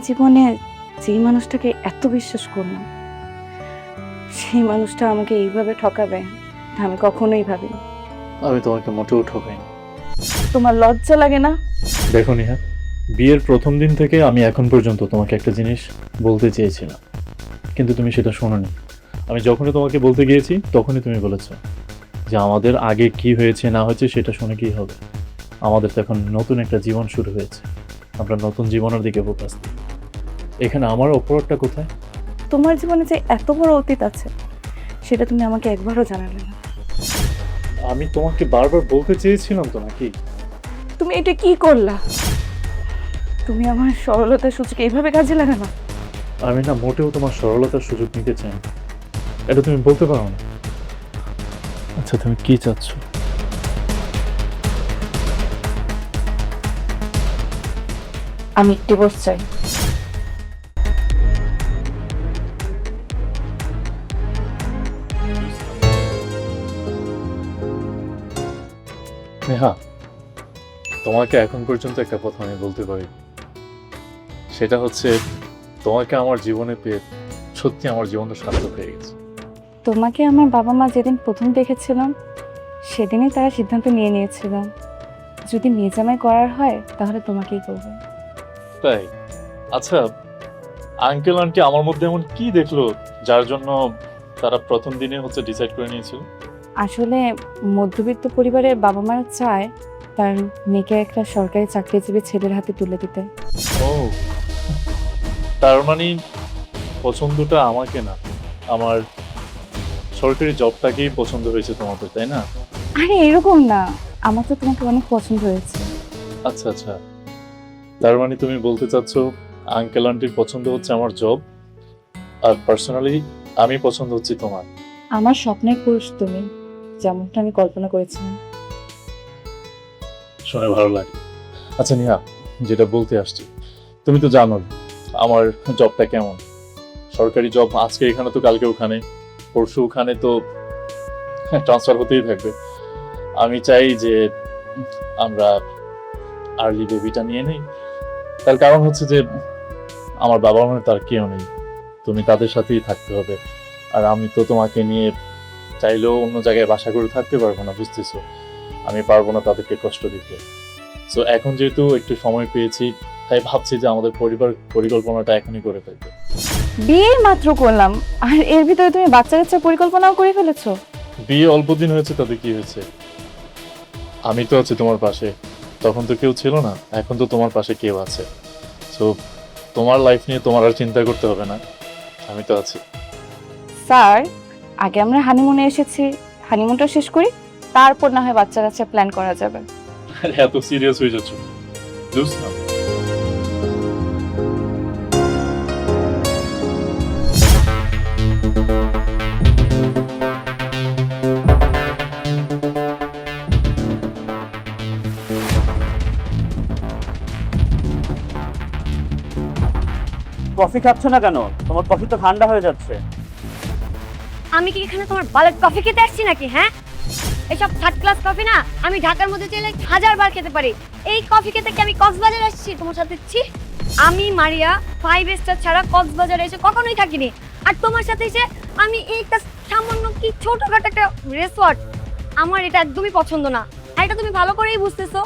জীবনে যেই মানুষটাকে এত বিশ্বাস করলাম, সেই মানুষটা আমাকে এইভাবে ঠকাবে আমি কখনোই ভাবিনি। আমি তোমাকে মোটেও ঠকাইনি। তোমার লজ্জা লাগে না? দেখো নিহা, বিয়ের প্রথম দিন থেকে আমি এখন পর্যন্ত তোমাকে একটা জিনিস বলতে চেয়েছিলাম, কিন্তু তুমি সেটা শোনোনি। আমি যখনই তোমাকে বলতে গিয়েছি তখনই তুমি বলেছো যে আমাদের আগে কি হয়েছে না হয়েছে সেটা শুনে কি হবে, আমাদের তো এখন নতুন একটা জীবন শুরু হয়েছে, আমরা নতুন জীবনের দিকে ফোকাস দিই। এখানে আমার অপরাধটা কোথায়? তোমার জীবনে যে এত বড় অতীত আছে সেটা তুমি আমাকে একবারও জানালে না। আমি তোমাকে বারবার বলতে চেয়েছিলাম তো নাকি? তুমি এটা কি করলা? তুমি আমার সরলতার সুযোগ এইভাবে কাজে লাগানো? আমি না মোটেও তোমার সরলতার সুযোগ নিতে চাই না, এটা তুমি বলতে পারো না। আচ্ছা তুমি কি চাচ্ছ? আমি ডিভোর্স চাই। নেহা, তোমাকে এখন পর্যন্ত একটা কথা আমি বলতে পারি, সেটা হচ্ছে তোমাকে আমার জীবনে পেয়ে সত্যি আমার জীবনটা সার্থক হয়ে গেছে। তোমাকে আমার বাবা মা যেদিন প্রথম দেখেছিলাম সেদিনই তারা সিদ্ধান্ত নিয়ে নিয়েছিল যদি মেয়ে জামাই করার হয় তাহলে তোমাকেই করবে। তাই? আচ্ছা, আঙ্কেল আন্টি আমার মধ্যে এমন কি দেখলো যার জন্য তারা প্রথম দিনে হচ্ছে ডিসাইড করে নিয়েছিল? আসলে মধ্যবিত্ত পরিবারের বাবা মারা চায় তার মেয়েকে একটা সরকারি চাকরিজীবী ছেলের হাতে তুলে দিতে। ও, তার মানে পছন্দটা আমাকে না, আমার সরকারি জবটাকেই পছন্দ হয়েছে তোমাদের, তাই না? আরে এরকম না, আমার তো তোমাকে অনেক পছন্দ হয়েছে। আচ্ছা আচ্ছা, তার মানে তুমি বলতে চাচ্ছ আঙ্কেল আন্টির পছন্দ হচ্ছে আমার জব, আর পার্সোনালি আমি পছন্দ হচ্ছে তোমার। আমার স্বপ্নের পুরুষ তুমি, যেমনটা আমি কল্পনা করেছিলাম। শুনে ভালো লাগে। আচ্ছা নিহা, যেটা বলতে আসছি, তুমি তো জানো আমার জবটা কেমন। সরকারি জব, আজকে এখানে তো কালকে ওখানে, পরশু ওখানে, তো ট্রান্সফার হতেই থাকবে। আমি চাই যে আমরা আর্লি বেবিটা নিয়ে নিই। তার কারণ হচ্ছে যে আমার বাবা মায়ের তার কেউ নেই, তুমি তাদের সাথেই থাকতে হবে। আর আমি তো তোমাকে নিয়ে চাইলেও অন্য জায়গায় বাসা করে থাকতে পারবো না, বুঝতেছো? আমি পারবো না তাদেরকে কষ্ট দিতে। সো এখন যেহেতু একটু সময় পেয়েছি, তাই ভাবছি যে আমাদের পরিকল্পনাটা এখনই করে ফেলবো। বিয়ে মাত্র করলাম আর এর ভিতরে তুমি বাচ্চা কাচ্চার পরিকল্পনাও করে ফেলেছো? বিয়ে অল্প দিন হয়েছে, তাতে কি হয়েছে? আমি তো আছি তোমার পাশে, তখন তো কেউ ছিল না, এখন তো তোমার পাশে কেউ আছে। সো তোমার লাইফ নিয়ে তোমার আর চিন্তা করতে হবে না, আমি তো আছি। স্যার, আগে আমরা হানিমুনে এসেছি, হানিমুনটা শেষ করি, তারপর না হয় বাচ্চা কাচ্চা প্ল্যান করা যাবে। আরে এত সিরিয়াস হয়ে যাচ্ছ? জোস না। কফি খাচ্ছ না কেন? তোমার কফি তো ঠান্ডা হয়ে যাচ্ছে। আমি কি এখানে তোমার বালের কফি খেতে আসছি নাকি? হ্যাঁ, এসব থার্ড ক্লাস কফি না আমি ঢাকার মধ্যে চাইলে 1000 বার খেতে পারি। এই কফি খেতে কি আমি কক্সবাজার আসছি তোমার সাথে? আমি মারিয়া 5 স্টার ছাড়া কক্সবাজারে এসে কখনোই থাকিনি। আর তোমার সাথে এসে আমি একটা সামান্য কি ছোটখাটো একটা রিসর্ট, আমার এটা একদমই পছন্দ না। আর এটা তুমি ভালো করেই বুঝতেছো।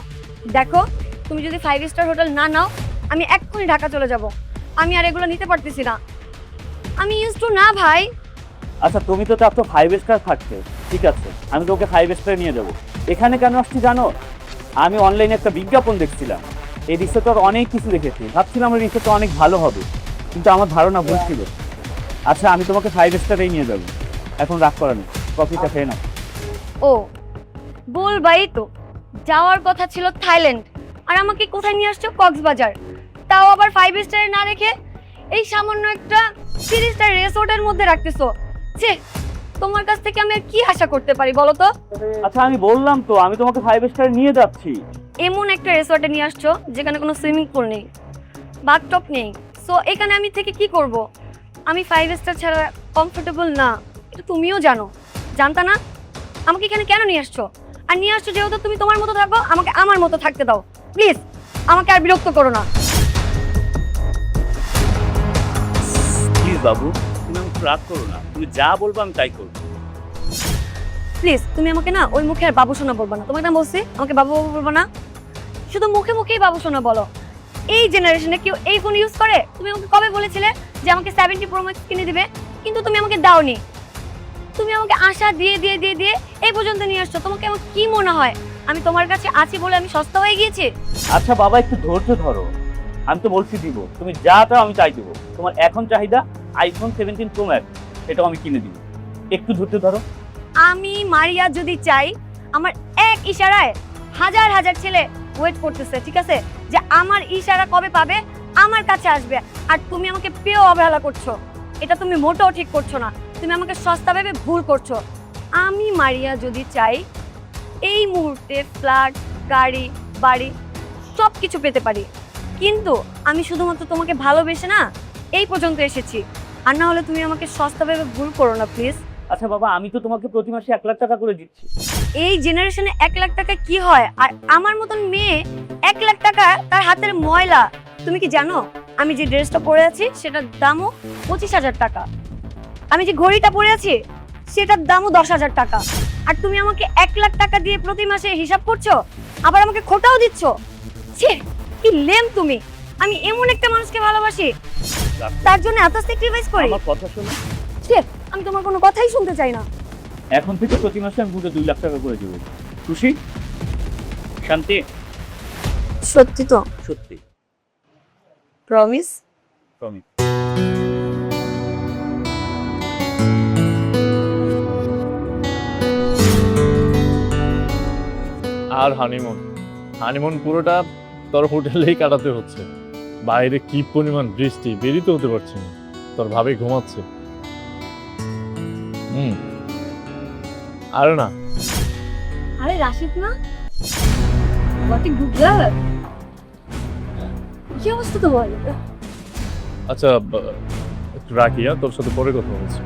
দেখো, তুমি যদি 5 স্টার হোটেল না নাও, আমি এক্ষুনি ঢাকা চলে যাব। আমি আর এগুলো নিতে পারতেছি না, আমি ইউজ টু না ভাই। আচ্ছা, তুমি তো চাচ্ছ 5 স্টার থাকতে, ঠিক আছে, আমি তোকে 5 স্টার নিয়ে যাব। এখানে কেন আসছি জানো? আমি অনলাইনে একটা বিজ্ঞাপন দেখছিলাম, এই রিসোর্টের অনেক কিছু দেখেছি, ভাবছিলাম আমার রিসোর্টটা অনেক ভালো হবে, কিন্তু আমার ধারণা ভুল ছিল। আচ্ছা, আমি তোমাকে 5 স্টারেই নিয়ে যাব। এখন রাগ করা নেই, কফিটা খেয়ে নাও। ও বলবাই তো, যাওয়ার কথা ছিল থাইল্যান্ড, আর আমাকে কোথায় নিয়ে আসছো? কক্সবাজার, তাও আবার 5 স্টারে না রেখে এই সামান্য একটা 3 স্টার রিসোর্টের মধ্যে রাখতেছো। ছে, তোমার কাছ থেকে আমি আর কি আশা করতে পারি বলো তো? আচ্ছা, আমি বললাম তো আমি তোমাকে 5 স্টার নিয়ে যাচ্ছি। এমন একটা রিসোর্টে নিয়ে আসছো যেখানে কোনো সুইমিং পুল নেই, বাথটব নেই। সো এখানে আমি থেকে কি করব? আমি 5 স্টার ছাড়া কমফোর্টেবল না, এটা তুমিও জানো। জানতা না? আমাকে এখানে কেন নিয়ে আসছো? আর নিয়ে আসছো যেহেতু তুমি তোমার মতো থাকো, আমাকে আমার মতো থাকতে দাও প্লিজ। আমাকে আর বিরক্ত করো না। বাবু, তুমি আমাকে রাগ করো না, তুমি যা বলবো আমি তাই করবো। প্লিজ তুমি আমাকে না ওই মুখে আর বাবু সোনা বলবো না। তোমাকে না বলছি আমাকে বাবু বাবু বলবো না, শুধু মুখে মুখেই বাবু সোনা বলো। এই জেনারেশনে কেউ এই ফোন ইউজ করে? তুমি আমাকে কবে বলেছিলে যে আমাকে 70 Pro Max কিনে দিবে, কিন্তু তুমি আমাকে দাওনি। তুমি আমাকে আশা দিয়ে দিয়ে দিয়ে দিয়ে এই পর্যন্ত নিয়ে আসছো। তোমাকে আমার কি মনে হয় আমি তোমার কাছে আছি বলে আমি সস্তা হয়ে গিয়েছি? আচ্ছা বাবা, একটু ধৈর্য ধরো, আমি তো বলছি দিব, তুমি যা চাও আমি তাই দেবো। তোমার এখন চাহিদা iPhone 17 Pro Max, এটাও আমি কিনে দিব, একটু ধৈর্য ধরো। আমি মারিয়া যদি চাই, আমার এক ইশারায় হাজার হাজার ছেলে ওয়েট করতেছে, ঠিক আছে, যে আমার ইশারা কবে পাবে, আমার কাছে আসবে। আর তুমি আমাকে পেয়েও অবহেলা করছো, এটা তুমি মোটেও ঠিক করছো না। তুমি আমাকে সস্তা ভেবে ভুল করছো। আমি মারিয়া যদি চাই, এই মুহূর্তে ফ্ল্যাট, গাড়ি, বাড়ি সব কিছু পেতে পারি, কিন্তু আমি শুধুমাত্র তোমাকে ভালোবেসে না এই পর্যন্ত এসেছি। আর না হলে তুমি আমাকে সস্তা ভেবে ভুল করো না প্লিজ। আচ্ছা বাবা, আমি তো তোমাকে প্রতি মাসে 1 লাখ টাকা করে দিচ্ছি। এই জেনারেশনে 1 লাখ টাকা কি হয়? আর আমার মতন মেয়ে 1 লাখ টাকা তার হাতের ময়লা। তুমি কি জানো আমি যে ড্রেসটা পরে আছি সেটার দামও 25,000 টাকা, আমি যে ঘড়িটা পরে আছি সেটার দামও 10,000 টাকা। আর তুমি আমাকে 1 লাখ টাকা দিয়ে প্রতি মাসে হিসাব করছো, আবার আমাকে খোটাও দিচ্ছ। ছি, কি লেম তুমি! আমি এমন একটা মানুষকে ভালোবাসি, তার জন্য এত স্যাক্রিফাইস করি? আমার কথা শোনো, ছি, আমি তোমার কোনো কথাই শুনতে চাই না। এখন থেকে প্রতি মাসে আমি পুরো 2 লাখ টাকা করে দেবো। খুশি? শান্তি? সত্যি তো? সত্যি, প্রমিস? প্রমিস। আর হানিমুন হানিমুন পুরোটা তোর হোটেলেই কাটাতে হচ্ছে। বাইরে কি পরিমাণ বৃষ্টি, বেরিয়ে তো হতে পারছি না। তোর ভাবে ঘুমাচ্ছে। আর না, আরে রাশিদ না, হোয়াট এ গুড লাক। কি অবস্থা তোমার? আচ্ছা একটু রাখি, তোর সাথে পরে কথা বলছি।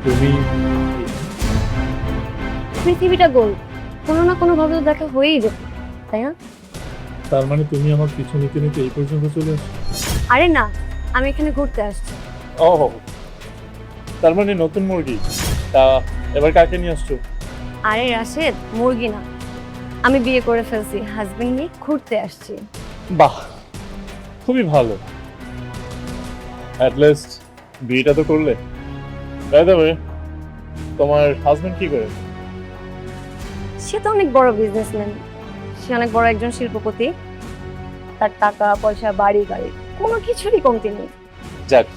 তুমি পৃথিবীটা গোল, কোনো না কোনো ভাবে তো দেখা হয়েই যেত, তাই না? তার মানে তুমি আমার পিছু নিতে নিতে এই পর্যন্ত চলে আসছো? আরে না, আমি এখানে ঘুরতে আসছি। ও, তার মানে নতুন মুরগি। তা এবার কাকে নিয়ে আসছো? আরে রাশেদ, মুরগি না, আমি বিয়ে করে ফেলছি, হাজবেন্ড নিয়ে ঘুরতে আসছি। বাহ, খুবই ভালো। অ্যাট লিস্ট বিয়েটা তো করলে। বাই দ্য ওয়ে, তোমার হাজবেন্ড কি করে? সে তো অনেক বড় বিজনেসম্যান, সে অনেক বড় একজন শিল্পপতি। তার টাকা পয়সা, বাড়ি গাড়ি কোনো কিছুরই কমতি নেই। যাক,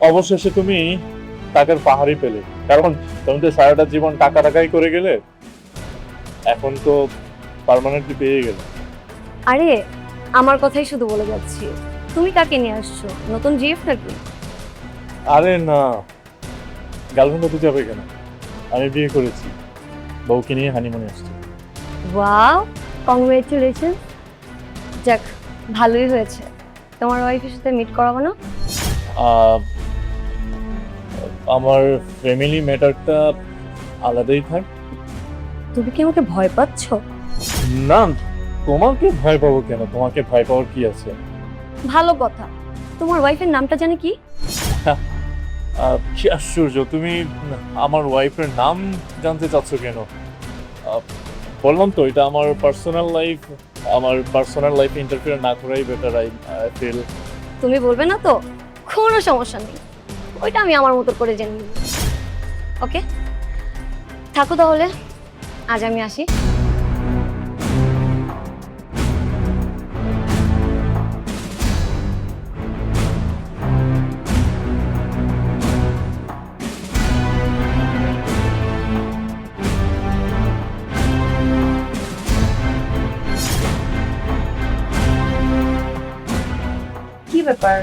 অবশেষে তুমি টাকার পাহাড়ি পেলে। কারণ তুমি তো সারাটা জীবন টাকা টাকাই করে গেলে, এখন তো পার্মানেন্টলি পেয়ে গেলে। আরে আমার কথাই শুধু বলে যাচ্ছি, তুমি কাকে নিয়ে আসছো? নতুন জিএফ নাকি? আরে না, গার্লফ্রেন্ড হতে যাবে কেন? আমি বিয়ে করেছি, বউকে নিয়ে হানিমুনে আসছি। Wow, congratulation. যাক, ভালোই হয়েছে। তোমার ওয়াইফের সাথে মিট করাবো না? আমার ফ্যামিলি ম্যাটারটা আলাদাই থাক। তুমি কি আমাকে ভয় পাচ্ছ? না, তোমাকে ভয় পাবো কেন? তোমাকে ভয় পাওয়ার কি আছে? ভালো কথা। তোমার ওয়াইফের নামটা জানি কি? কি আশ্চর্য, তুমি আমার ওয়াইফের নাম জানতে চাচ্ছ কেন? বললাম তো, এটা আমার পার্সোনাল লাইফ। আমার পার্সোনাল লাইফে ইন্টারফেয়ার না করাই বেটার। I feel. তুমি বলবে না তো? কোনো সমস্যা নেই, ওইটা আমি আমার মতো করে জেনে নিব। ওকে, থাকো তাহলে, আজ আমি আসি। কি ব্যাপার,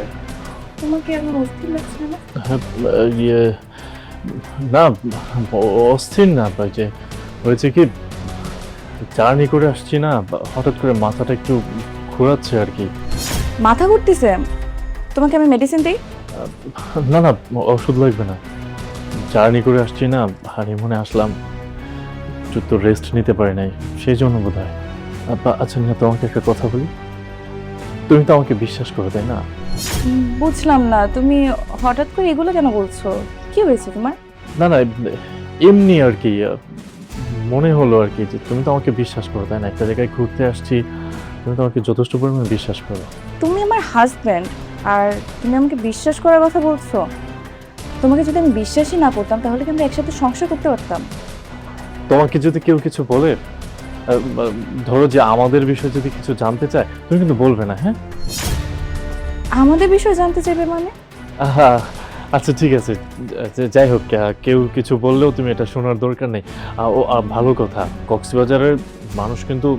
তোমাকে এমন অস্থির লাগছে না? ইয়ে না, অস্থির না, যে হয়েছে কি, জার্নি করে আসছি না, হঠাৎ করে মাথাটা একটু ঘোরাচ্ছে আর কি। মাথা ঘুরতেছে? তোমাকে আমি মেডিসিন দিই? না না, ওষুধ লাগবে না। জার্নি করে আসছি না, হানিমুনে আসলাম, একটু তো রেস্ট নিতে পারি নাই, সেই জন্য বোধ হয়। আচ্ছা নিয়া, তোমাকে একটা কথা বলি, তুমি তো আমাকে বিশ্বাস করো তাই না? বুঝলাম না, তুমি হঠাৎ করে এগুলো কেন বলছো? কি হয়েছে তোমার? না না, এমনি আর কি, মনে হলো আর কি যে তুমি তো আমাকে বিশ্বাস করো তাই না? একটা জায়গায় ঘুরতে আসছি, তুমি তো আমাকে যথেষ্ট পরিমাণে বিশ্বাস করো। তুমি আমার হাজব্যান্ড, আর তুমি আমাকে বিশ্বাস করার কথা বলছো? তোমাকে যদি আমি বিশ্বাসই না করতাম তাহলে কি আমরা একসাথে সংসার করতে পারতাম? তোমাকে যদি কেউ কিছু বলে, ধরো যে আমাদের বিষয়ে যদি কিছু জানতে চায়, তুমি কিন্তু বলবে না, হ্যাঁ? আমাদের বিষয়ে জানতে চাইবে মানে? আহা, আচ্ছা ঠিক আছে, যাই হোক, কেউ কিছু বললেও তুমি এটা শোনার দরকার নেই। ভালো কথা, কক্সবাজারের মানুষ কিন্তু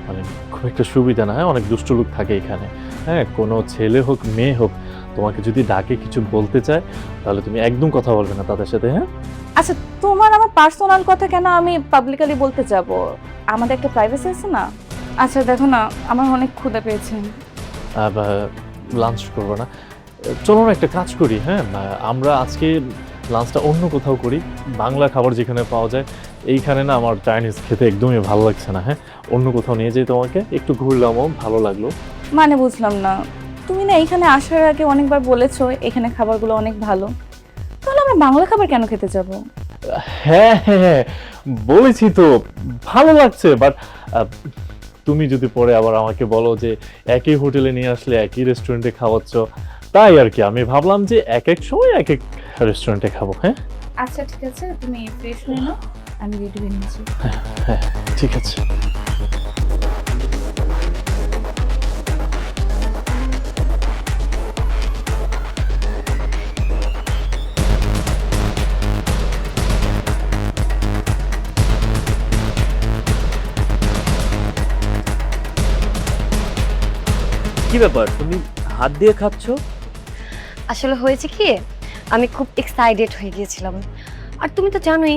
মানে খুব একটা সুবিধা না, হ্যাঁ? অনেক দুষ্ট লোক থাকে এখানে, হ্যাঁ? কোনো ছেলে হোক মেয়ে হোক, তোমাকে যদি ডাকে কিছু বলতে চায় তাহলে তুমি একদম কথা বলবে না তাদের সাথে, হ্যাঁ? আচ্ছা, তোমার আমার পার্সোনাল কথা কেন আমি পাবলিকলি বলতে যাব? আমাদের একটা প্রাইভেসি আছে না? আচ্ছা দেখো না, আমার অনেক ক্ষুধা পেয়েছে। লাঞ্চ করবো না? চলো না একটা কাজ করি, হ্যাঁ? আমরা আজকে লাঞ্চটা অন্য কোথাও করি, বাংলা খাবার যেখানে পাওয়া যায়। এইখানে না আমার চাইনিজ খেতে একদমই ভালো লাগছে না, হ্যাঁ? অন্য কোথাও নিয়ে যাই তোমাকে, একটু ঘুরলামও, ভালো লাগলো। মানে বুঝলাম না, তুমি না এখানে আসার আগে অনেকবার বলেছো এখানে খাবারগুলো অনেক ভালো, তাহলে আমরা বাংলা খাবার কেন খেতে যাব? হ্যাঁ হ্যাঁ হ্যাঁ, বলেছি তো ভালো লাগছে, বাট তুমি যদি পরে আবার আমাকে বলো যে একই হোটেলে নিয়ে আসলে একই রেস্টুরেন্টে খাওয়াচ্ছ, তাই আর কি আমি ভাবলাম যে এক এক সময় এক এক রেস্টুরেন্টে খাবো, হ্যাঁ? আচ্ছা ঠিক আছে, তুমি ফ্রেশ হয়ে নাও, আমি রেডি হয়ে নিচ্ছি। হ্যাঁ ঠিক আছে। কি ব্যাপার, তুমি হাত দিয়ে খাচ্ছ? আসলে হয়েছে কি, আমি খুব এক্সাইটেড হয়ে গিয়েছিলাম। আর তুমি তো জানোই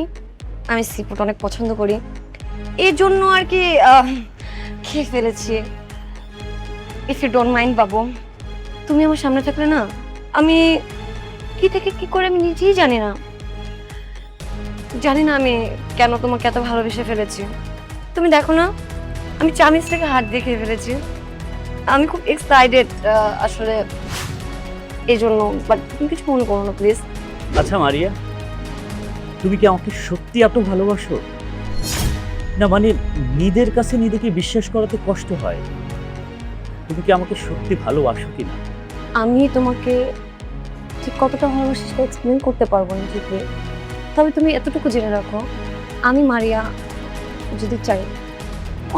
আমি সি ফুড অনেক পছন্দ করি, এর জন্য আর কি খেয়ে ফেলেছি। ইফ ইউ ডোন্ট মাইন্ড বাবু, তুমি আমার সামনে থাকলে না আমি কি থেকে কি করে আমি নিজেই জানি না আমি কেন তোমাকে এত ভালোবেসে ফেলেছি। তুমি দেখো না, আমি চামিচ থেকে হাত দিয়ে খেয়ে ফেলেছি। আমি খুব এক্সাইটেড আসলে এই জন্য, বাট তুমি কিছু মনে করো না প্লিজ। আচ্ছা মারিয়া, তুমি কি আমাকে সত্যি এত ভালোবাসো? না মানে নিজের কাছে নিজেকে বিশ্বাস করাতে কষ্ট হয়। তুমি কি আমাকে সত্যি ভালোবাসো কিনা? আমি তোমাকে ঠিক কতটা ভালোবাসি সেটা এক্সপ্লেন করতে পারবো না ঠিকই, তবে তুমি এতটুকু জেনে রাখো, আমি মারিয়া যদি চাই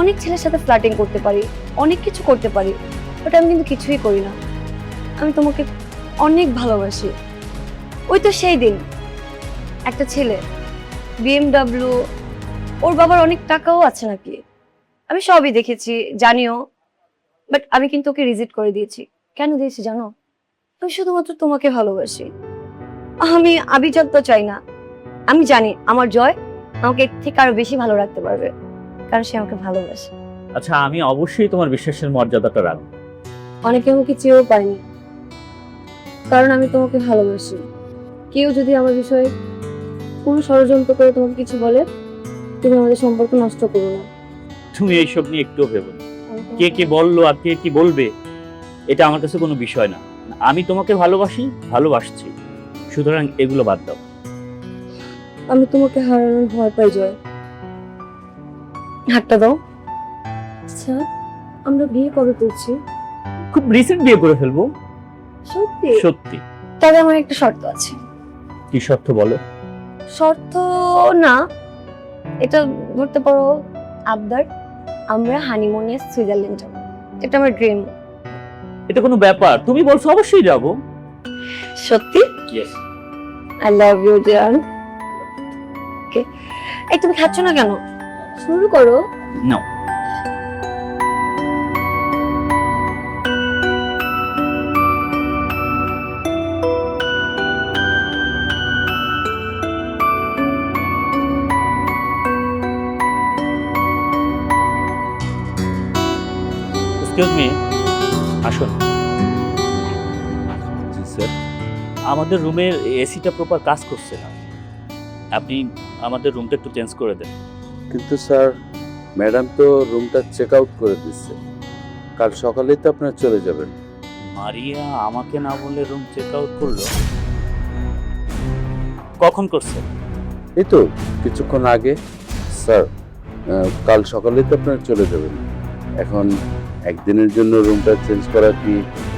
অনেক ছেলের সাথে ফ্লার্টিং করতে পারি, অনেক কিছু করতে পারি, বাট আমি কিন্তু কিছুই করি না। আমি তোমাকে অনেক ভালোবাসি। ওই তো সেই দিন একটা ছেলে BMW, ওর বাবার অনেক টাকাও আছে নাকি, আমি সবই দেখেছি জানিও, বাট আমি কিন্তু ওকে রিজেক্ট করে দিয়েছি। কেন দিয়েছি জানো? আমি শুধুমাত্র তোমাকে ভালোবাসি। আমি আভিজাত্য চাই না। আমি জানি আমার জয় আমাকে এর থেকে আরো বেশি ভালো রাখতে পারবে, কারণ সে আমাকে ভালোবাসে। আচ্ছা, আমি অবশ্যই তোমার বিশ্বাসের মর্যাদাটা রাখবো। অনেকে আমাকে চেয়েও পায়নি, কারণ আমি তোমাকে ভালোবাসি। কেউ যদি আমার বিষয়ে কোনো ষড়যন্ত্র করে তোমাকে কিছু বলে, তুমি আমাদের সম্পর্ক নষ্ট করো না। তুমি এইসব নিয়ে একটুও ভেবো না। কে কি বললো আর কে কি বলবে এটা আমার কাছে কোনো বিষয় না। আমি তোমাকে ভালোবাসি, ভালোবাসছি, সুতরাং এগুলো বাদ দাও। আমি তোমাকে হারানোর ভয় পাই জয়। হাতটা দাও। আচ্ছা, আমরা বিয়ে কবে করছি? খুব রিসেন্ট বিয়ে করে ফেলবো। সত্যি? সত্যি। তবে আমার একটা শর্ত আছে। কি শর্ত বলো? শর্ত না, এটা ধরতে পারো আবদার। আমরা হানিমুনে সুইজারল্যান্ড যাব, এটা আমার ড্রিম। এটা কোনো ব্যাপার? তুমি বলছো অবশ্যই যাবো। সত্যি? Yes. I love you dear. Okay, এই তুমি খাচ্ছ না কেন? শুরু করো। নাও। এক্সকিউজ মি, আসুন। জি স্যার, আমাদের রুমের এসিটা প্রপার কাজ করছে না, আপনি আমাদের রুমটা একটু চেঞ্জ করে দেন। কিন্তু স্যার ম্যাডাম তো রুমটা চেক আউট করে দিচ্ছে, কাল সকালেই তো আপনারা চলে যাবেন। মারিয়া আমাকে না বলে রুম চেক আউট করলো? কখন করছে? এই তো কিছুক্ষণ আগে। স্যার, কাল সকালেই তো আপনারা চলে যাবেন। এখন একদিনের জন্য রুমটা চেঞ্জ করা কি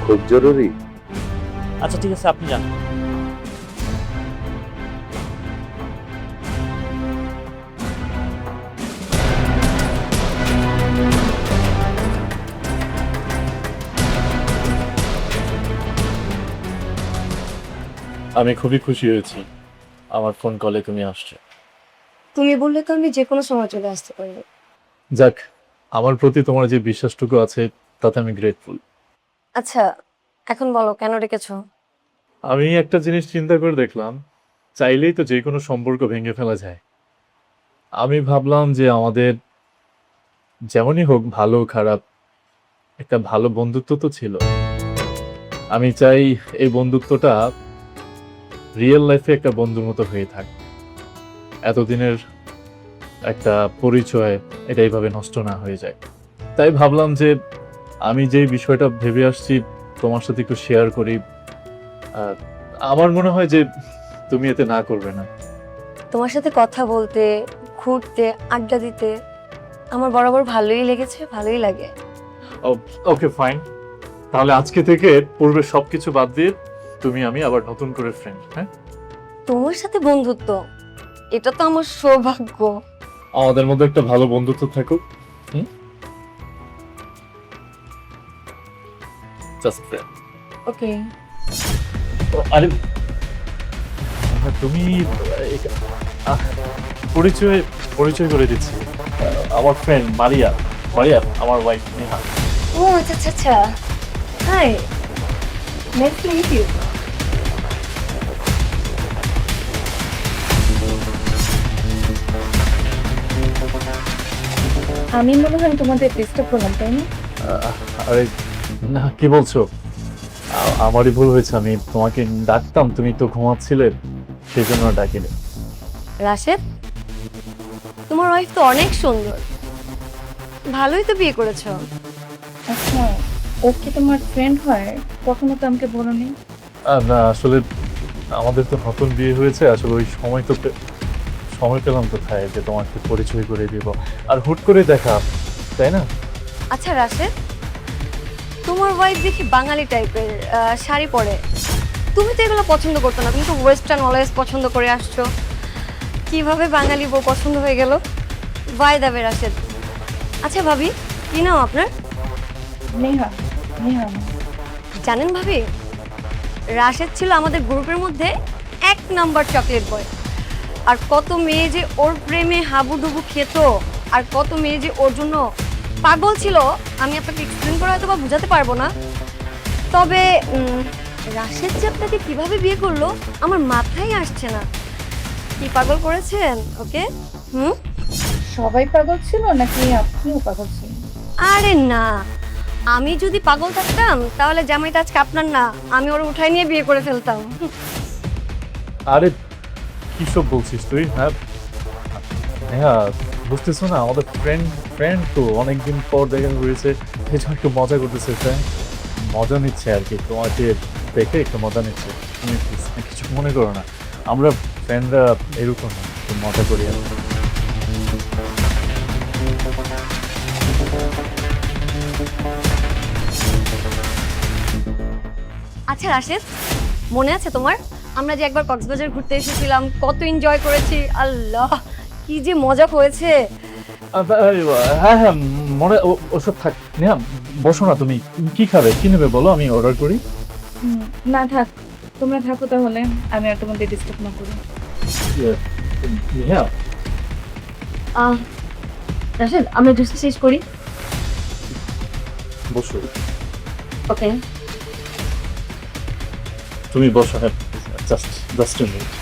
খুব জরুরি? আচ্ছা ঠিক আছে, আপনি যান। আমি খুবই খুশি হয়েছি আমার ফোন কলে তুমি আসছো। তুমি বললে তো আমি যে কোনো সময় চলে আসতে পারি। যাক, আমার প্রতি তোমার যে বিশ্বাসটুকু আছে তাতে আমি গ্রেটফুল। আচ্ছা, এখন বলো কেন ডেকেছো? আমি একটা জিনিস চিন্তা করে দেখলাম, চাইলেই তো যে কোনো সম্পর্ক ভেঙে ফেলা যায়। আমি ভাবলাম যে আমাদের যেমনই হোক, ভালো খারাপ, একটা ভালো বন্ধুত্ব তো ছিল। আমি চাই এই বন্ধুত্বটা রিয়েল লাইফে একটা বন্ধুর মতো হয়ে থাক। এতদিনের একটা পরিচয় এটা এইভাবে নষ্ট না হয়ে যায়। তাই ভাবলাম যে আমি যেই বিষয়টা ভেবে আসছি তোমার সাথে একটু শেয়ার করি। আমার মনে হয় যে তুমি এতে না করবে না। তোমার সাথে কথা বলতে, ঘুরতে, আড্ডা দিতে আমার বরাবর ভালোই লেগেছে, ভালোই লাগে। ওকে ফাইন, তাহলে আজকে থেকে পূর্বে সবকিছু বাদ দিয়ে তুমি আমি আবার নতুন করে ফ্রেন্ড। হ্যাঁ, তোমার সাথে বন্ধুত্ব, এটা তো আমার সৌভাগ্য। আমাদের মধ্যে একটা ভালো বন্ধুত্ব থাকুক। Just friend. ওকে। আরে তুমি পরিচয় পরিচয় করে দিচ্ছি, আমার ফ্রেন্ড মারিয়া। মারিয়া আমার ওয়াইফ নেহা। ও আচ্ছা আচ্ছা আচ্ছা, hi, nice to meet you. আমি মনে হয় তোমাদের ডিস্টার্ব করলাম, তাই না? আরে না, কি বলছো? আমারই ভুল হয়েছে, আমি তোমাকে ডাকতাম, তুমি তো ঘুমাচ্ছিলে, সেই জন্য ডাকিনি। রাশেদ, তোমার ওয়াইফ তো অনেক সুন্দর, ভালোই তো বিয়ে করেছো। আচ্ছা, ও কি তোমার ফ্রেন্ড হয়? কখনো তো আমাকে বলোনি। না আসলে আমাদের তো নতুন বিয়ে হয়েছে, আসলে ওই সময় পেলাম কোথায় যে তোমাকে পরিচয় করে দিব, আর হুট করে দেখা, তাই না? আচ্ছা রাশেদ, তোমার ওয়াইফ দেখি বাঙালি টাইপের, শাড়ি পরে। তুমি তো এগুলো পছন্দ করতো না, তুমি তো ওয়েস্টার্ন অলওয়েজ পছন্দ করে আসছো। কিভাবে বাঙালি বউ পছন্দ হয়ে গেল? বাই দাবে রাশেদ। আচ্ছা ভাবি, কি নাম আপনার? নেহা। নেহা। জানেন ভাবি, রাশেদ ছিল আমাদের গ্রুপের মধ্যে 1 নাম্বার চকলেট বয়। আর কত মেয়ে যে ওর প্রেমে হাবুডুবু খেত, আর কত মেয়ে যে ওর জন্য পাগল ছিল, আমি আপনাকে এক্সপ্লেন করে হয়তো বা বোঝাতে পারবো না। তবে রাশেদ যে আপনাকে কিভাবে বিয়ে করলো আমার মাথায় আসছে না। কি পাগল করেছেন ওকে? সবাই পাগল ছিল নাকি আপনিও পাগল ছিলেন? আরে না, আমি যদি পাগল থাকতাম তাহলে জামাইটা আজকে আপনার না, আমি ওর উঠাই নিয়ে বিয়ে করে ফেলতাম। আরে কি সব বলছিস তুই? হ্যাঁ হ্যাঁ, বুঝতেছো না, আমাদের ফ্রেন্ড তো অনেকদিন পর দেখা হয়েছে, এই জন্য একটু মজা করতেছে, ফ্রেন্ড মজা নিচ্ছে আর কি, তোমাকে দেখে একটু মজা নিচ্ছে। তুমি কিছু মনে করো না, আমরা ফ্রেন্ডরা এরকম না, একটু মজা করি আর কি। আচ্ছা রাশেদ, মনে আছে তোমার আমরা যে একবার কক্সবাজার ঘুরতে এসেছিলাম, কত এনজয় করেছি? আল্লাহ, কি যে মজা হয়েছে। হ্যাঁ হ্যাঁ, মনে ওসব থাক। নেহা বসো না, তুমি কি খাবে, কি নেবে বলো, আমি অর্ডার করি। না থাক, তোমরা থাকো তাহলে, আমি আর তোমাদের ডিস্টার্ব না করি। হ্যাঁ রাশেদ, আমরা জুসটা শেষ করি। বসো, ওকে। তুমি বসো। হ্যাঁ, জাস্ট a minute.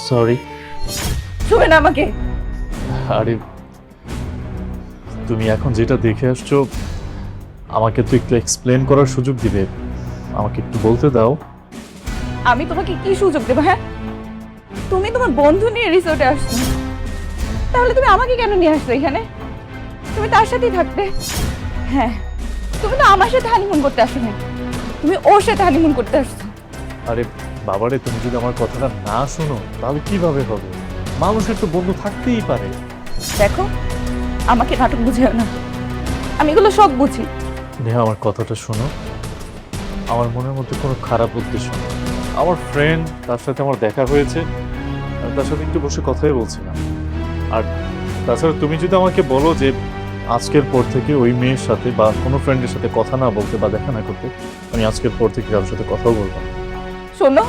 সরি। ছুবে না আমাকে। আরে তুমি এখন যেটা দেখে আসছো আমাকে তো একটু এক্সপ্লেন করার সুযোগ দিবে, আমাকে একটু বলতে দাও। আমি তোমাকে কি সুযোগ দেবো? হ্যাঁ, তুমি তোমার বন্ধু নিয়ে রিসোর্টে আসছো, তাহলে তুমি আমাকে কেন নিয়ে আসছো এখানে? তুমি তার সাথেই থাকবে। হ্যাঁ, তুমি তো আমার সাথে হানিমুন করতে আসো না, তুমি ওর সাথে হানিমুন করতে আসছো। আরে বাবারে, তুমি যদি আমার কথাটা না শোনো তাহলে কিভাবে হবে? মানুষের তো বন্ধু থাকতেই পারে। দেখো, আমাকে নাটক বুঝেও না, আমি এগুলো সব বুঝি। নেহা, আমার কথাটা শোনো। আমার মনের মধ্যে কোনো খারাপ উদ্দেশ্য নেই। আমার ফ্রেন্ড, তার সাথে আমার দেখা হয়েছে, আমি তার সাথে একটু বসে কথাই বলছিলাম। আর তাছাড়া তুমি যদি আমাকে বলো যে আজকের পর থেকে ওই মেয়ের সাথে বা কোনো ফ্রেন্ডের সাথে কথা না বলতে বা দেখা না করতে, আমি আজকের পর থেকে কারোর সাথে কথাও বলবো না। শোনো,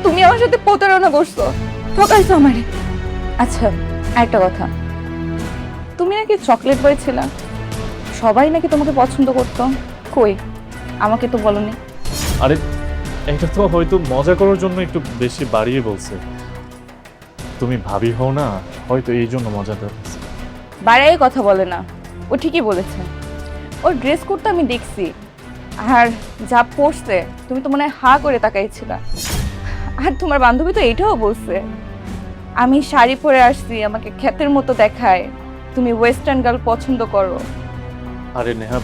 তুমি আমার সাথে প্রতারণা করছো, ঠকাইছো আমারে। আচ্ছা, একটা কথা, তুমি নাকি চকলেট বয় ছিলা, সবাই নাকি তোমাকে পছন্দ করতো, কই আমাকে তো বলনি। আরে এটা তো হয়তো মজা করার জন্য একটু বেশি বাড়িয়ে বলছে। তুমি ভাবি হও না, হয়তো এই জন্য মজাটা হচ্ছে। বাড়াই কথা বলে না, ও ঠিকই বলেছে। ওর ড্রেস কোডটা আমি দেখছি, আর যা পরছে তুমি তো মনে হয় হা করে তাকাইছিলা। আর তোমার বান্ধবী তো এইটাও বলছে, আমি শাড়ি পরে আসছি, আমাকে ক্ষেতের মতো দেখায়, তুমি ওয়েস্টার্ন গার্ল পছন্দ করো। আরে নেহা,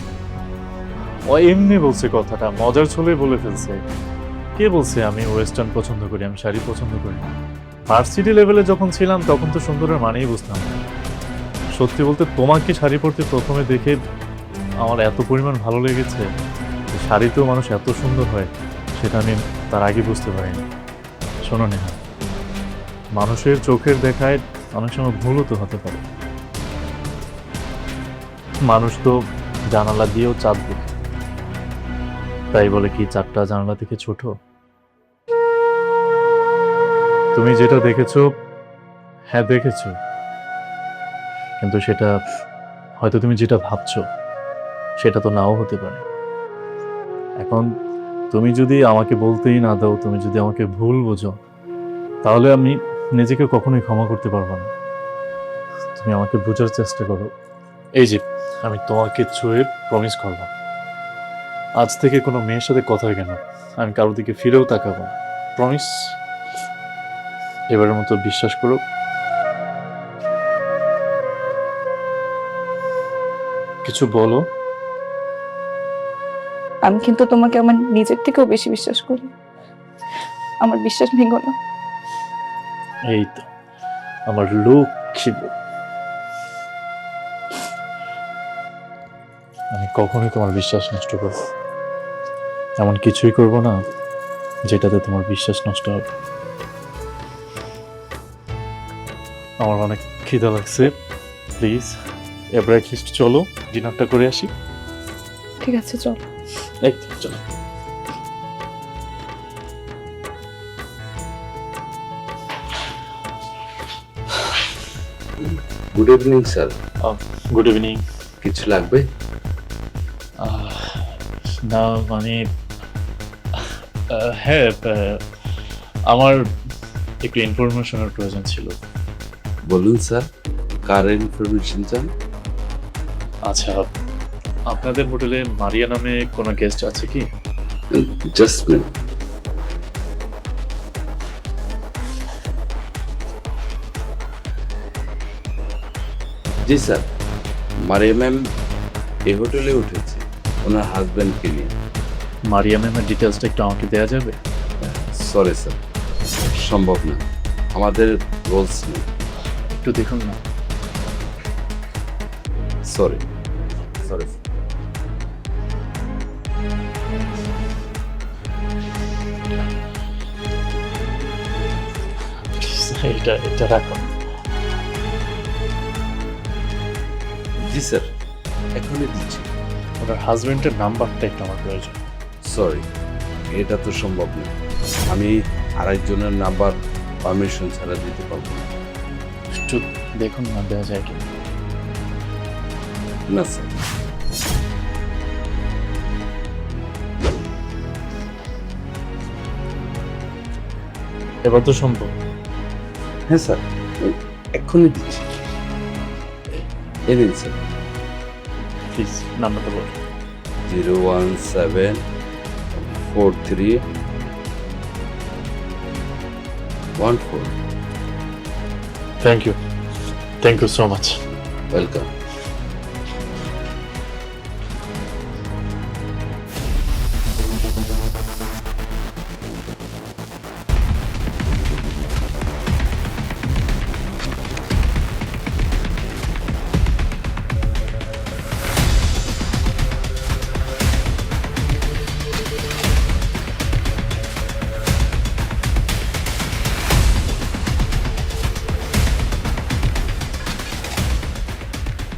ও এমনি বলছে কথাটা, মজার ছলে বলে ফেলছে। কে বলছে আমি ওয়েস্টার্ন পছন্দ করি, আমি শাড়ি পছন্দ করি না? ভার্সিটি লেভেলে যখন ছিলাম তখন তো সুন্দরের মানেই বুঝতাম না। সত্যি বলতে তোমাকে শাড়ি পরতে প্রথমে দেখে আমার এত পরিমাণ ভালো লেগেছে যে শাড়িতেও মানুষ এত সুন্দর হয়, সেটা আমি তার আগে বুঝতে পারিনি। শোনো নেহা, মানুষের চোখের দেখায় অনেক সময় ভুলও তো হতে পারে। মানুষ তো জানালা দিয়েও চাঁদ দেখে, তাই বলে কি চারটা জানালা থেকে ছোট? তুমি যেটা দেখেছো, হ্যাঁ দেখেছো, কিন্তু সেটা হয়তো তুমি যেটা ভাবছো সেটা তো নাও হতে পারে। এখন তুমি যদি আমাকে বলতেই না দাও, তুমি যদি আমাকে ভুল বোঝো, তাহলে আমি নিজেকে কখনোই ক্ষমা করতে পারবো না। তুমি আমাকে বোঝার চেষ্টা করো। এই যে আমি তোমাকে ছুঁয়ে প্রমিস করলাম, আজ থেকে কোনো মেয়ের সাথে কথা কেন আমি কারোর দিকে ফিরেও তাকাবো না। প্রমিস? এবারের মতো বিশ্বাস করো। কিছু বলো। আমি কিন্তু তোমাকে আমার নিজের থেকেও বেশি বিশ্বাস করি, আমার বিশ্বাস ভেঙো না। এই তো আমার লক্ষ্মী বউ। আমি কখনোই তোমার বিশ্বাস নষ্ট করব না। এমন কিছুই করব না যেটাতে তোমার বিশ্বাস নষ্ট হবে। আমার অনেক খিদা লাগছে, প্লিজ এবার অ্যাটলিস্ট চলো ডিনারটা করে আসি। ঠিক আছে, চল। এই তো, চলো। Good evening sir. Good evening. কিছু লাগবে? না মানে হ্যাঁ, আমার একটু ইনফরমেশনের প্রয়োজন ছিল। বলুন স্যার, কার ইনফরমেশন চান? আচ্ছা, আপনাদের হোটেলে মারিয়া নামে কোনো গেস্ট আছে কি? Just minute. জি স্যার, মারিয়া ম্যাম এই হোটেলে উঠেছে ওনার হাজব্যান্ডকে নিয়ে। মারিয়া ম্যামের ডিটেলসটা একটু আমাকে দেওয়া যাবে? সরি স্যার, সম্ভব না, আমাদের রুলস নেই। একটু দেখুন না। Sorry sorry. এটা রাখো। জি স্যার, এখনই দিচ্ছি। ওনার হাজবেন্ডের নাম্বারটা একটু আমার প্রয়োজন। সরি, এটা তো সম্ভব না, আমি আরেকজনের নাম্বার পারমিশন ছাড়া দিতে পারবো না। একটু দেখুন না, দেওয়া যায় কি? না স্যার। এবার তো সম্ভব। হ্যাঁ স্যার, এক্ষুনি দিচ্ছি। এ দিন স্যার। প্লিজ নাম্বারটা বলুন। 0174314। Thank you so much. Welcome.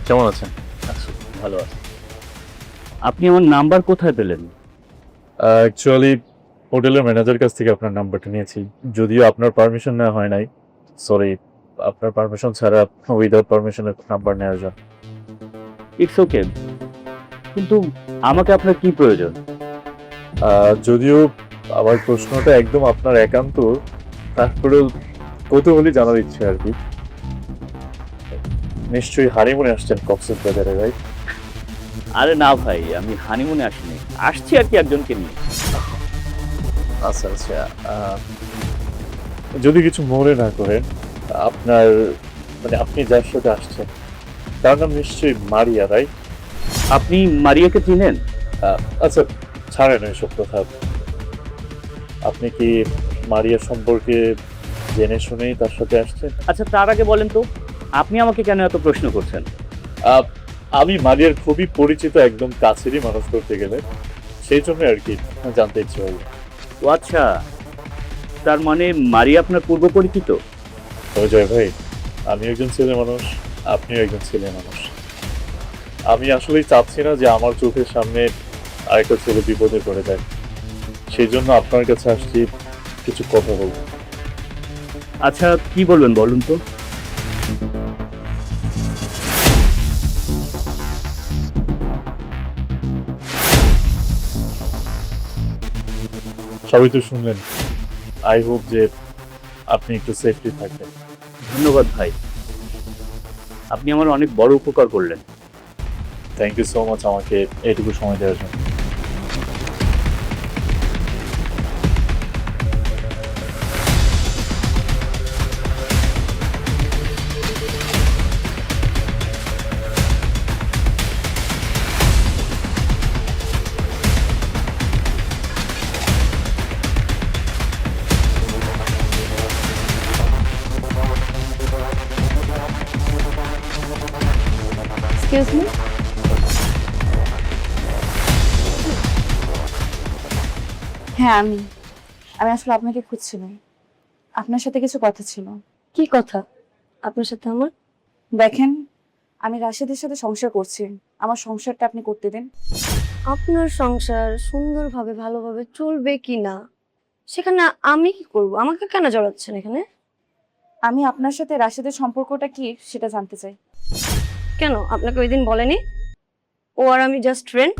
কেমন আছেন? ভালো আছে। আপনি আমার নাম্বার কোথায় পেলেন? অ্যাকচুয়ালি হোটেলের ম্যানেজার কাছ থেকে আপনার নাম্বারটা নিয়েছি, যদিও আপনার পারমিশন নেওয়া হয় নাই। সরি, আপনার পারমিশন ছাড়া উইদাউট পারমিশনের নাম্বার নেওয়া যায়। ইটস ওকে, কিন্তু আমাকে আপনার কি প্রয়োজন? যদিও আমার প্রশ্নটা একদম আপনার একান্ত, তারপরেও কৌতূহলী জানার ইচ্ছে আর কি। নিশ্চয়ই হানিমুনে আসছেন কক্সবাজারে, রাইট? আরে না ভাই, আমি হানিমুনে আসিনি, আসছি আর কি একজনকে নিয়ে। আচ্ছা আচ্ছা, যদি কিছু মনে না করেন, আপনার মানে আপনি যার সাথে আসছেন তার নাম নিশ্চয়ই মারিয়া, রাইট? আপনি মারিয়াকে চিনেন? আচ্ছা ছাড়েন এসব কথা। আপনি কি মারিয়া সম্পর্কে জেনে শুনেই তার সাথে আসছেন? আচ্ছা, তার আগে বলেন তো, আপনি আমাকে কেন এত প্রশ্ন করছেন? আমি মারিয়ার খুবই পরিচিত একদম কাছেরই মানুষ করতে গেলে, সেই জন্য আর কি জানতে ইচ্ছে হলো। ও আচ্ছা, তার মানে মারিয়া আপনার পূর্ব পরিচিত? অজয় ভাই, আমি একজন ছেলে মানুষ, আপনিও একজন ছেলে মানুষ। আমি আসলেই চাচ্ছি না যে আমার চোখের সামনে আরেকটা ছেলে বিপদে পড়ে যায়, সেই জন্য আপনার কাছে আসছি কিছু কথা বলবো। আচ্ছা, কি বলবেন বলুন তো। সবই তো শুনলেন, আই হোপ যে আপনি একটু সেফটি থাকবেন। ধন্যবাদ ভাই, আপনি আমার অনেক বড় উপকার করলেন। থ্যাংক ইউ সো মাচ আমাকে এইটুকু সময় দেওয়ার জন্য। Excuse me. হ্যাঁ আমি আসলে আপনাকে খুঁজছিলাম, আপনার সাথে কিছু কথা ছিল। কি কথা আপনার সাথে আমার? দেখেন, আমি রাশেদের সাথে সংসার করছি, আমার সংসারটা আপনি করতে দিন। আপনার সংসার সুন্দরভাবে ভালোভাবে চলবে কি না সেখানে আমি কি করব? আমাকে কেন জড়াচ্ছেন এখানে? আমি আপনার সাথে রাশেদের সম্পর্কটা কি সেটা জানতে চাই। কেন আপনাকে ওই দিন বলেনি ও আর আমি জাস্ট ফ্রেন্ড?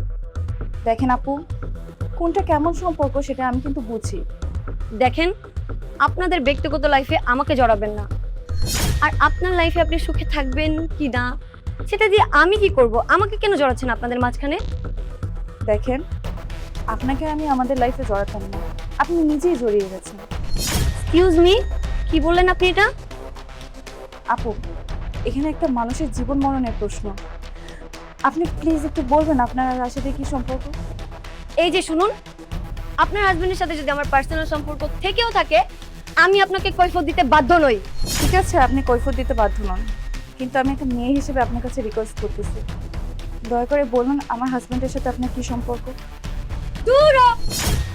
দেখেন আপু, কোনটা কেমন সম্পর্ক সেটা আমি কিন্তু বুঝি। দেখেন, আপনাদের ব্যক্তিগত লাইফে আমাকে জড়াবেন না, আর আপনার লাইফে আপনি সুখে থাকবেন কি না সেটা দিয়ে আমি কি করব? আমাকে কেন জড়াচ্ছেন আপনাদের মাঝখানে? দেখেন, আপনাকে আমি আমাদের লাইফে জড়াতাম না, আপনি নিজেই জড়িয়ে গেছেন। এক্সকিউজ মি, কি বললেন আপনি এটা? আপু, এখানে একটা মানুষের জীবন মরণের প্রশ্ন, আপনি প্লিজ একটু বলবেন আপনার আর রাশেদের কি সম্পর্ক। এই যে শুনুন, আপনার হাজবেন্ডের সাথে যদি আমার পার্সোনাল সম্পর্ক থেকেও থাকে, আমি আপনাকে কৈফিয়ত দিতে বাধ্য নই। ঠিক আছে, আপনি কৈফিয়ত দিতে বাধ্য নন, কিন্তু আমি একটা মেয়ে হিসেবে আপনার কাছে রিকোয়েস্ট করতেছি, দয়া করে বলুন আমার হাজবেন্ডের সাথে আপনার কি সম্পর্ক। দূর হ!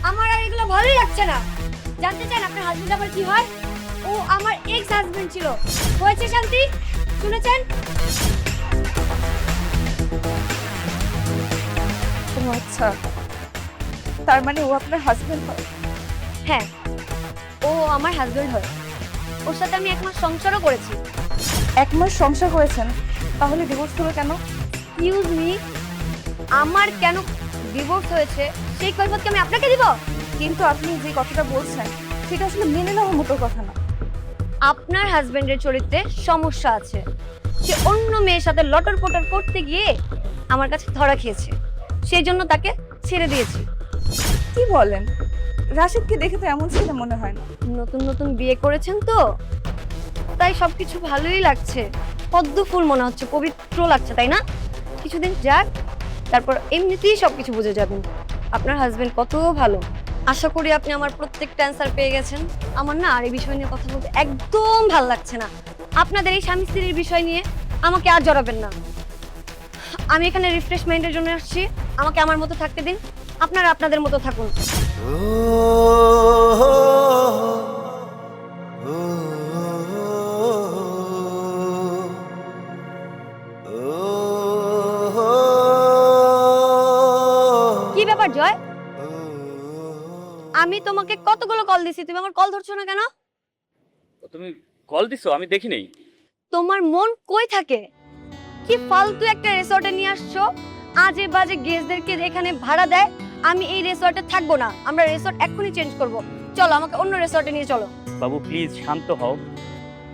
আমার আর এগুলো ভালোই লাগছে না। জানতে চান আপনার হাজবেন্ড আমার কি হয়? ও আমার এক্স হাজবেন্ড ছিল। হয়েছে শান্তি? শুনেছেন? ও আচ্ছা, তার মানে ও আপনার হাজবেন্ড হয়? হ্যাঁ, ও আমার হাজবেন্ড হয়। ওর সাথে আমি 1 মাস সংসারও করেছি। 1 মাস সংসার করেছেন, তাহলে ডিভোর্স হলো কেন? এক্সকিউজ মি, আমার কেন ডিভোর্স হয়েছে সেই কৈফিয়ত কি আমি আপনাকে দিব? কিন্তু আপনি যে কথাটা বলছেন সেটা আসলে মেনে নেওয়ার মতো কথা না। আপনার হাজবেন্ডের চরিত্রে সমস্যা আছে। সে অন্য মেয়ের সাথে লটর পটর করতে গিয়ে আমার কাছে ধরা খেয়েছে, সেই জন্য তাকে ছেড়ে দিয়েছি। কি বলেন? রাশিদকে দেখে তো এমন ছেলে মনে হয় না। নতুন নতুন বিয়ে করেছেন তো, তাই সবকিছু ভালোই লাগছে, পদ্ম ফুল মনে হচ্ছে, পবিত্র লাগছে, তাই না? কিছুদিন যাক, তারপর এমনিতেই সবকিছু বুঝে যাবেন আপনার হাজবেন্ড কত ভালো। আশা করি আপনি আমার প্রত্যেকটা অ্যান্সার পেয়ে গেছেন। আমার না আর এই বিষয় নিয়ে কথা বলতে একদম ভাল লাগছে না। আপনাদের এই স্বামী স্ত্রীর বিষয় নিয়ে আমাকে আর জড়াবেন না। আমি এখানে রিফ্রেশমেন্টের জন্য আসছি, আমাকে আমার মতো থাকতে দিন, আপনারা আপনাদের মতো থাকুন। কি ব্যাপার জয়? আমি তোমাকে কতগুলো কল দিছি, তুমি আমার কল ধরছো না কেন? তুমি কল দিছো, আমি দেখি নেই। তোমার মন কই থাকে? কি ফালতু একটা রিসর্টে নিয়ে আসছো, আজে বাজে গেস্টদেরকে এখানে ভাড়া দেয়। আমি এই রিসর্টে থাকবো না, আমরা রিসর্ট এখনই চেঞ্জ করব। চলো আমাকে অন্য রিসর্টে নিয়ে চলো। বাবু প্লিজ শান্ত হও।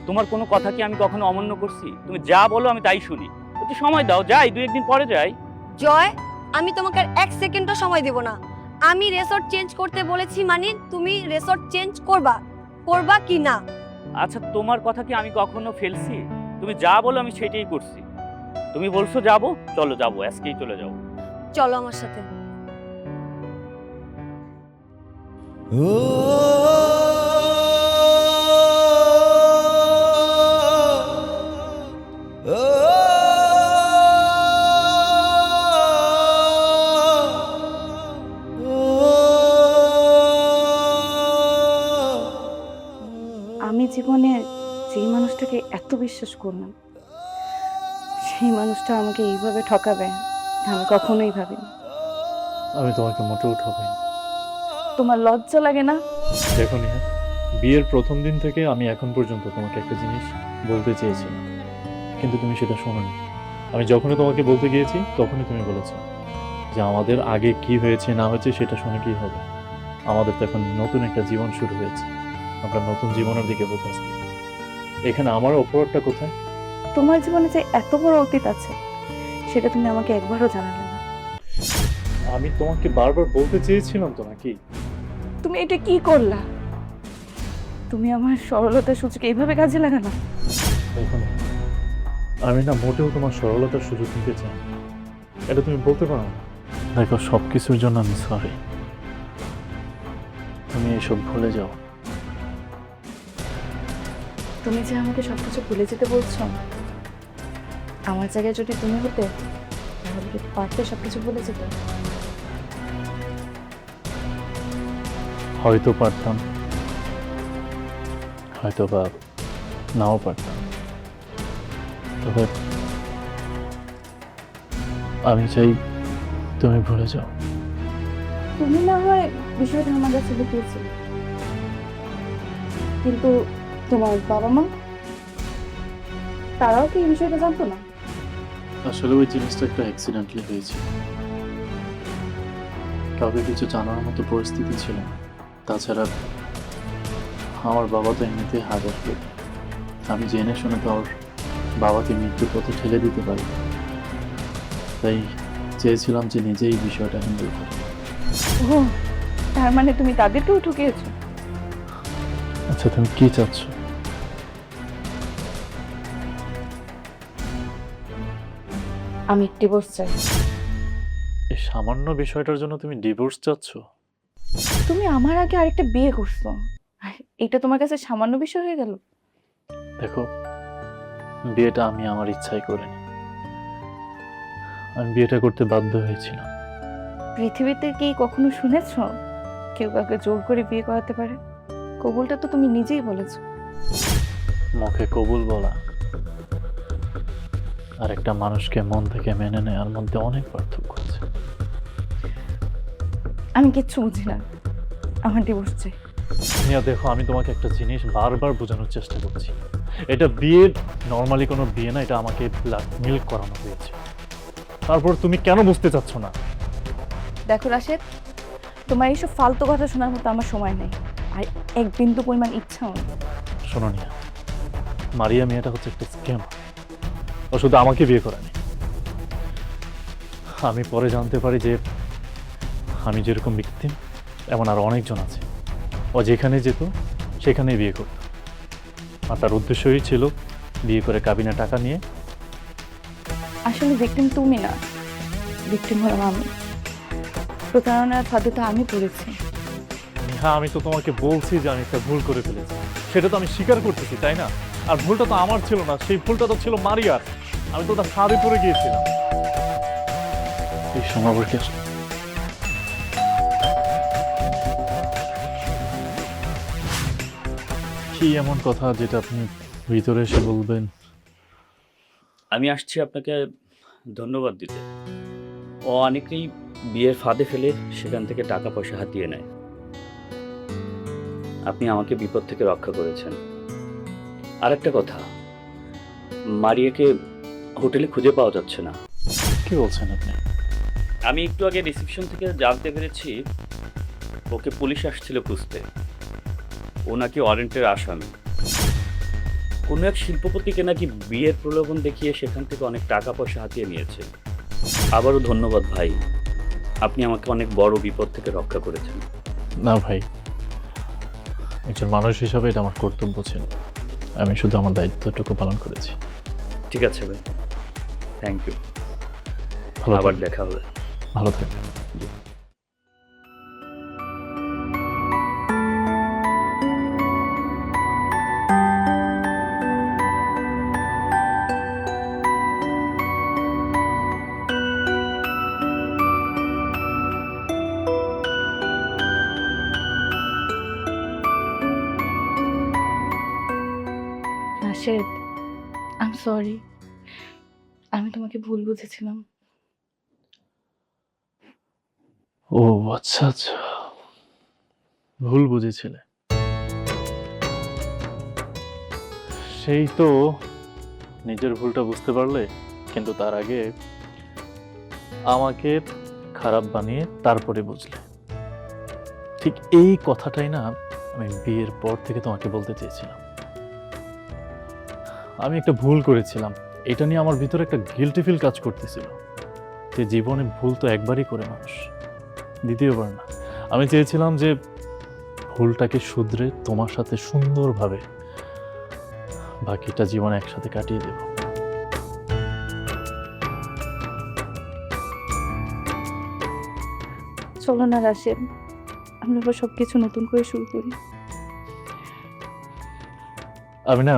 তোমার কোনো কথা কি আমি কখনো অমান্য করছি? তুমি যা বলো আমি তাই শুনি। একটু সময় দাও, যাই, 2-1 দিন পরে যাই। জয়, আমি তোমাকে আর 1 সেকেন্ডও সময় দেব না। আমি রিসর্ট চেঞ্জ করতে বলেছি মানে তুমি রিসর্ট চেঞ্জ করবা কি না? আচ্ছা, তোমার কথা কি আমি কখনো ফেলছি? তুমি যা বলো আমি সেটাই করছি। তুমি বলছো যাবো, চলো যাবো, আজকেই চলে যাও। চলো আমার সাথে। আমি জীবনে যেই মানুষটাকে এত বিশ্বাস করলাম, সেই মানুষটা আমাকে এইভাবে ঠকাবে আমি কখনোই ভাবিনি। আমি তোমাকে মোটেও ঠকাই না। তোমার লজ্জা লাগে না? দেখো নিহা, বিয়ের প্রথম দিন থেকে আমি এখন পর্যন্ত তোমাকে একটা জিনিস বলতে চেয়েছিলাম, কিন্তু তুমি সেটা শোনোনি। আমি যখনই তোমাকে বলতে গিয়েছি তখনই তুমি বলেছো যে আমাদের আগে কি হয়েছে না হয়েছে সেটা শুনে কি হবে। আমাদের তো এখন নতুন একটা জীবন শুরু হয়েছে, আমরা নতুন জীবনের দিকে বলতেছি। এখানে আমার অপরাধটা কোথায়? তোমার জীবনে যে এত বড় অতীত আছে সেটা তুমি আমাকে একবারও জানালে না। আমি তোমাকে বারবার বলতে চেয়েছিলাম তো নাকি? তুমি এটা কি করলা? তুমি আমার সরলতার সুযোগ এইভাবে কাজে লাগানো? দেখো না, আমি না মোটেও তোমার সরলতার সুযোগ নিতে চাই না। এটা তুমি বলতে পারো না? দেখো, সব কিছুর জন্য আমি সরি। তুমি এসব ভুলে যাও। তুমি যে আমাকে সবকিছু ভুলে যেতে বলছো, আমার জায়গায় যদি তুমি হতে তাহলে কি পারতে সবকিছু ভুলে যেতে? হয়তো পারতাম, হয়তো বা নাও পারতাম, তবে আমি চাই তুমি ভুলে যাও। তুমি না হয় বিষয়টা আমার কাছে লুকিয়েছিলে, কিন্তু তোমার বাবা মা তারাও কি এই বিষয়টা জানতো না? আসলে ওই জিনিসটা একটা অ্যাক্সিডেন্টলি হয়েছে, কাউকে কিছু জানার মতো পরিস্থিতি ছিল না। তাছাড়া আমার বাবা তো এমনিতেই হাজার লোক, আমি জেনে শুনে তো ওর বাবাকে মৃত্যুর পথে ঠেলে দিতে পারি, তাই চেয়েছিলাম যে নিজেই বিষয়টা হ্যান্ডেল করি। ও, তার মানে তুমি তাদেরকেও ঠকিয়েছো? আচ্ছা, তুমি কি চাচ্ছ? আমি ডিভোর্স চাই। এই সামান্য বিষয়টার জন্য তুমি ডিভোর্স চাচ্ছ? তুমি আমার আগে আরেকটা বিয়ে করছো, আর এটা তোমার কাছে সামান্য বিষয় হয়ে গেল? দেখো, বিয়েটা আমি আমার ইচ্ছায় করিনি, আমি বিয়েটা করতে বাধ্য হয়েছিলাম। পৃথিবীতে কি কখনো শুনেছো কেউ কাউকে জোর করে বিয়ে করাতে পারে? কবুলটা তো তুমি নিজেই বলেছো। মুখে কবুল বলা আর একটা মানুষকে মন থেকে মেনে নেওয়ার মধ্যে অনেক পার্থক্য আছে। আমি কিচ্ছু বুঝি না, আমার ডিভোর্স চাই। মিয়া দেখো, আমি তোমাকে একটা জিনিস বারবার বোঝানোর চেষ্টা করছি, এটা বিয়ে নর্মালি কোনো বিয়ে না, এটা আমাকে ব্ল্যাকমেল করানো হয়েছে। তারপর তুমি কেন বুঝতে চাচ্ছ না? দেখো রাশেদ, তোমার এইসব ফালতু কথা শোনার মতো আমার সময় নেই, আর এক বিন্দু পরিমাণ ইচ্ছাও নেই। শোনো নিয়া, মারিয়া মেয়েটা হচ্ছে একটা স্ক্যাম। ও শুধু আমাকে বিয়ে করেনি, আমি পরে জানতে পারি যে আমি যেরকম ভিকটিম এমন আরো অনেকজন আছে। ও যেখানে যেত সেখানেই বিয়ে করত, আর তার উদ্দেশ্যই ছিল বিয়ে করে কাবিনে টাকা নিয়ে। আসলে ভিকটিম তুমি না, ভিকটিম হলাম আমি। প্রতারণার ফাঁদে তো আমি পড়েছি। হ্যাঁ, আমি তো তোমাকে বলছি যে আমি একটা ভুল করে ফেলেছি, সেটা তো আমি স্বীকার করতেছি, তাই না? আর ভুলটা তো আমার ছিল না, সেই ভুলটা তো ছিল মারিয়ার। আমি তো তার ফাঁদে পড়ে গিয়েছিলাম। এই সময় আবার কে আসলো? কি এমন কথা যেটা আপনি ভিতরে এসে বলবেন? আমি আসছি আপনাকে ধন্যবাদ দিতে। ও অনেকেই বিয়ের ফাঁদে ফেলে সেখান থেকে টাকা পয়সা হাতিয়ে নেয়। আপনি আমাকে বিপদ থেকে রক্ষা করেছেন। আরেকটা কথা, মারিয়াকে হোটেলে খুঁজে পাওয়া যাচ্ছে না। কি বলছেন আপনি? আমি একটু আগে রিসেপশন থেকে জানতে পেরেছি ওকে পুলিশ আসছিল খুঁজতে। ও নাকি ওয়ারেন্টের আসামি। কোনো এক শিল্পপতিকে নাকি বিয়ের প্রলোভন দেখিয়ে সেখান থেকে অনেক টাকা পয়সা হাতিয়ে নিয়েছে। আবারও ধন্যবাদ ভাই, আপনি আমাকে অনেক বড় বিপদ থেকে রক্ষা করেছেন। না ভাই, একজন মানুষ হিসাবে এটা আমার কর্তব্য ছিল। আমি শুধু আমার দায়িত্বটুকু পালন করেছি। ঠিক আছে ভাই, থ্যাংক ইউ। ভালো আবার থাকবেন। দেখা হবে। ভালো থাকবেন। রাশেদ, আই এম সরি, আমি তোমাকে ভুল বুঝেছিলাম। ও আচ্ছা আচ্ছা, ভুল বুঝেছিলে। সেই তো নিজের ভুলটা বুঝতে পারলে, কিন্তু তার আগে আমাকে খারাপ বানিয়ে তারপরে বুঝলে। ঠিক এই কথাটাই না আমি বিয়ের পর থেকে তোমাকে বলতে চেয়েছিলাম। আমি একটা ভুল করেছিলাম, এটা নিয়ে আমার ভিতরে একটা গিল্টি ফিল কাজ করতেছিল যে জীবনে ভুল তো একবারই করে মানুষ, দ্বিতীয়বার না। আমি চেয়েছিলাম যে ভুলটাকে শুধরে তোমার সাথে সুন্দরভাবে বাকিটা জীবন একসাথে কাটিয়ে দেব। চলো না রাশেদ, আমরা আবার সবকিছু নতুন করে শুরু করি। আমি না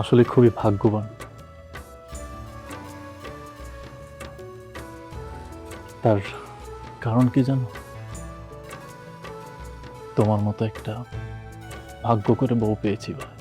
আসলে খুবই ভাগ্যবান। তার কারণ কি জানো? তোমার মতো একটা ভাগ্য করে বউ পেয়েছি ভাই।